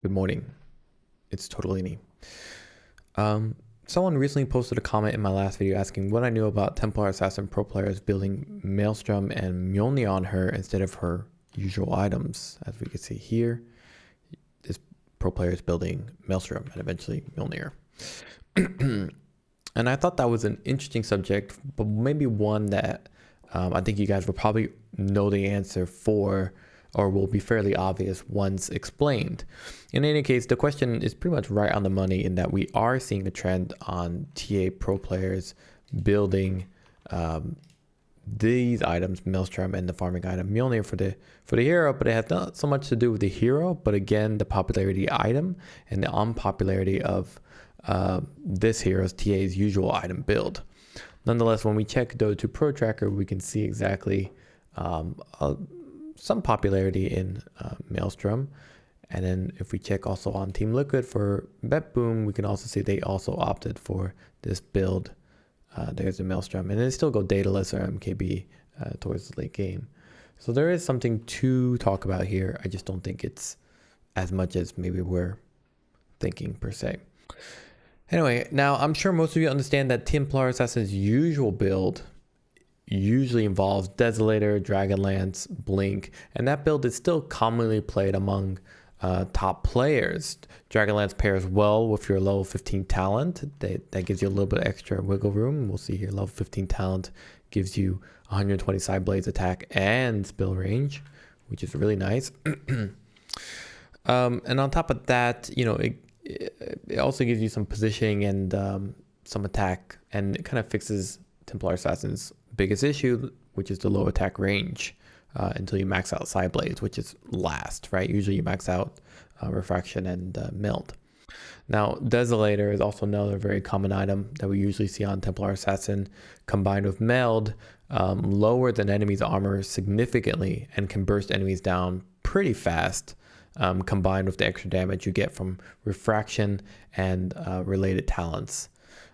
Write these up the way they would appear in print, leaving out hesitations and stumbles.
Good morning. It's Torte de Lini. Someone recently posted a comment in my last video asking what I knew about Templar Assassin pro players building Maelstrom and Mjolnir on her instead of her usual items. As we can see here, this pro player is building Maelstrom and eventually Mjolnir. And I thought that was an interesting subject, but maybe one that I think you guys will probably know the answer for, or will be fairly obvious once explained. In any case, the question is pretty much right on the money in that we are seeing a trend on TA pro players building these items, Maelstrom and the farming item Mjolnir for the hero, but it has not so much to do with the hero, but again, the popularity item and the unpopularity of this hero's TA's usual item build. Nonetheless, when we check Dota 2 Pro Tracker, we can see exactly some popularity in Maelstrom. And then if we check also on Team Liquid for Bet Boom, we can also see they also opted for this build. There's the Maelstrom, and they still go Daedalus or MKB towards the late game. So there is something to talk about here. I just don't think it's as much as maybe we're thinking per se. Anyway, now I'm sure most of you understand that Templar Assassin's usual build usually involves Desolator, Dragonlance, Blink, and that build is still commonly played among top players. Dragonlance pairs well with your level 15 talent. That gives you a little bit extra wiggle room. We'll see here, level 15 talent gives you 120 side blades attack and spill range, which is really nice. And on top of that, it also gives you some positioning and some attack, and it kind of fixes Templar Assassin's biggest issue, which is the low attack range until you max out side blades, which is last, right? Usually you max out refraction and meld. Now, Desolator is also another very common item that we usually see on Templar Assassin. Combined with meld, lowers an enemy's armor significantly and can burst enemies down pretty fast. Combined with the extra damage you get from refraction and related talents.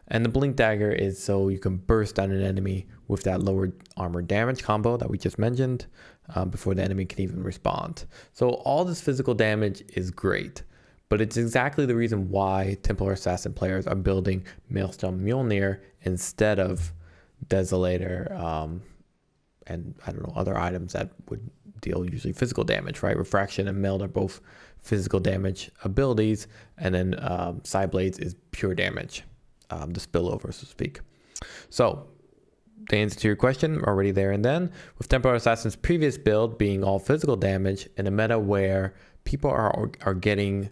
And the Blink Dagger is so you can burst down an enemy with that lowered armor damage combo that we just mentioned before the enemy can even respond. So all this physical damage is great, but it's exactly the reason why Templar Assassin players are building Maelstrom Mjolnir instead of Desolator and I don't know, other items that would deal usually physical damage, right? Refraction and meld are both physical damage abilities, and then side blades is pure damage, the spillover, so to speak. So the answer to your question already there and then, with Templar Assassin's previous build being all physical damage in a meta where people are getting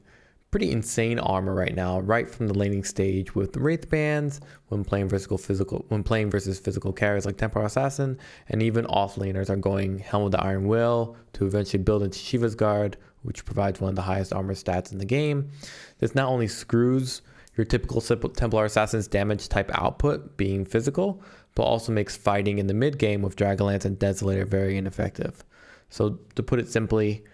pretty insane armor right now, right from the laning stage with the Wraith Bands, when playing versus physical carries like Templar Assassin, and even offlaners are going Helm of the Iron Will to eventually build into Shiva's Guard, which provides one of the highest armor stats in the game. This not only screws your typical Templar Assassin's damage type output being physical, but also makes fighting in the mid game with Dragonlance and Desolator very ineffective. So to put it simply,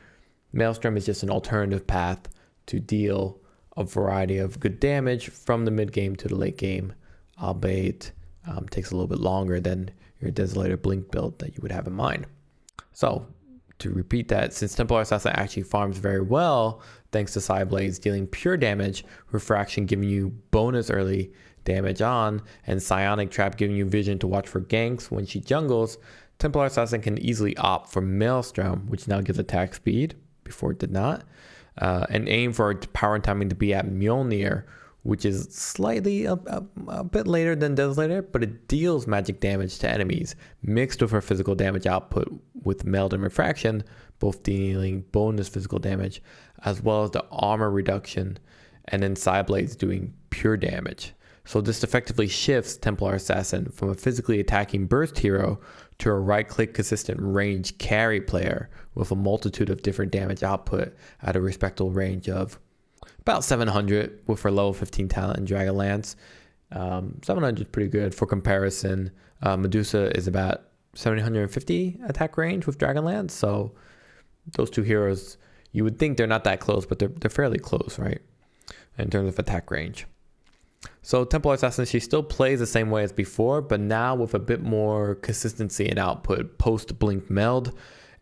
Maelstrom is just an alternative path to deal a variety of good damage from the mid game to the late game, albeit takes a little bit longer than your Desolator Blink build that you would have in mind. So to repeat that, since Templar Assassin actually farms very well thanks to side blades dealing pure damage, refraction giving you bonus early damage on, and psionic trap giving you vision to watch for ganks when she jungles, Templar Assassin can easily opt for Maelstrom, which now gives attack speed, before it did not, and aim for power and timing to be at Mjolnir, which is slightly a bit later than Desolator, but it deals magic damage to enemies, mixed with her physical damage output with meld and refraction, both dealing bonus physical damage, as well as the armor reduction, and then side blades doing pure damage. So this effectively shifts Templar Assassin from a physically attacking burst hero to a right-click consistent range carry player with a multitude of different damage output at a respectable range of about 700 with her level 15 talent and Dragonlance. 700 is pretty good. For comparison, Medusa is about 750 attack range with Dragonlance. So those two heroes, you would think they're not that close, but they're fairly close, right? In terms of attack range. So Templar Assassin, she still plays the same way as before, but now with a bit more consistency in output post Blink Meld,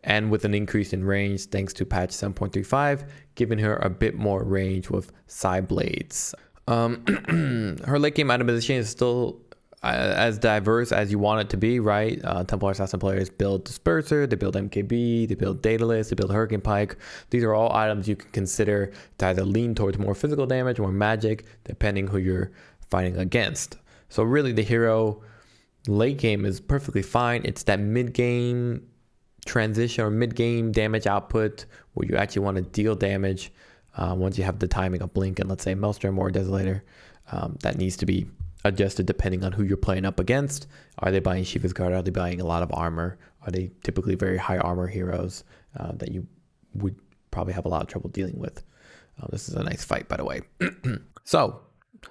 and with an increase in range thanks to patch 7.35, giving her a bit more range with side blades. Her late game itemization is still as diverse as you want it to be, right? Templar Assassin players build Disperser, they build MKB, they build Daedalus, they build Hurricane Pike. These are all items you can consider to either lean towards more physical damage or magic, depending who you're fighting against. So really the hero late game is perfectly fine. It's that mid-game transition or mid-game damage output where you actually want to deal damage once you have the timing of Blink and let's say Maelstrom or Desolator. That needs to be adjusted depending on who you're playing up against. Are they buying Shiva's Guard? Are they buying a lot of armor? Are they typically very high armor heroes that you would probably have a lot of trouble dealing with? This is a nice fight, by the way. So,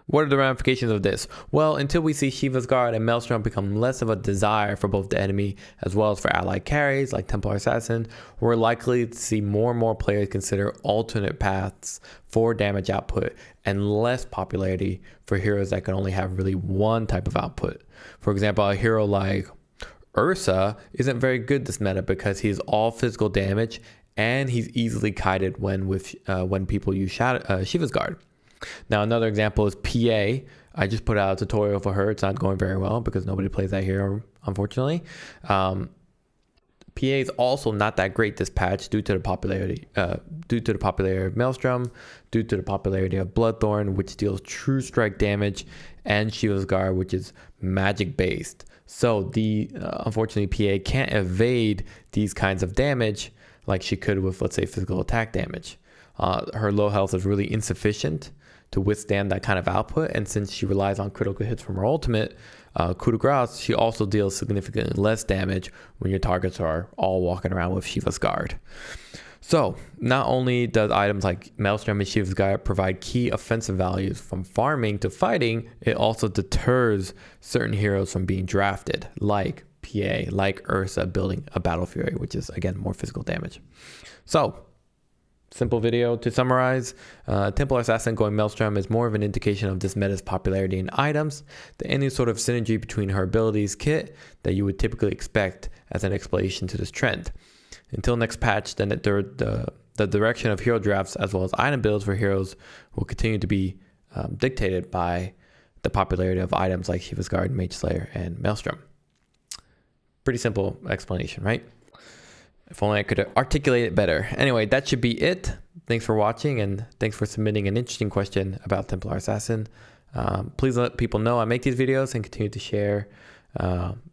what are the ramifications of this? Well, until we see Shiva's Guard and Maelstrom become less of a desire for both the enemy as well as for allied carries like Templar Assassin, we're likely to see more and more players consider alternate paths for damage output and less popularity for heroes that can only have really one type of output. For example, a hero like Ursa isn't very good this meta because he's all physical damage and he's easily kited when people use Shiva's Guard. Now, another example is PA. I just put out a tutorial for her. It's not going very well because nobody plays that hero, unfortunately. PA is also not that great this patch due to the popularity of Maelstrom, due to the popularity of Bloodthorn, which deals true strike damage, and Shiva's Guard, which is magic based. So unfortunately, PA can't evade these kinds of damage like she could with, let's say, physical attack damage. Her low health is really insufficient to withstand that kind of output, and since she relies on critical hits from her ultimate, coup de grace, she also deals significantly less damage when your targets are all walking around with Shiva's Guard. So, not only does items like Maelstrom and Shiva's Guard provide key offensive values from farming to fighting, it also deters certain heroes from being drafted, like PA, like Ursa building a Battle Fury, which is, again, more physical damage. So, simple video to summarize. Templar Assassin going Maelstrom is more of an indication of this meta's popularity in items than any sort of synergy between her abilities kit that you would typically expect as an explanation to this trend. Until next patch, then the direction of hero drafts as well as item builds for heroes will continue to be dictated by the popularity of items like Shiva's Guard, Mage Slayer, and Maelstrom. Pretty simple explanation, right? If only I could articulate it better. Anyway, that should be it. Thanks for watching, and thanks for submitting an interesting question about Templar Assassin. Please let people know I make these videos and continue to share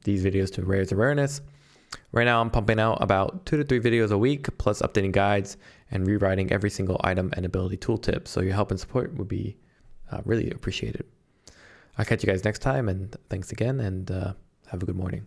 these videos to raise awareness. Right now, I'm pumping out about 2 to 3 videos a week, plus updating guides and rewriting every single item and ability tooltip. So your help and support would be really appreciated. I'll catch you guys next time, and thanks again, and have a good morning.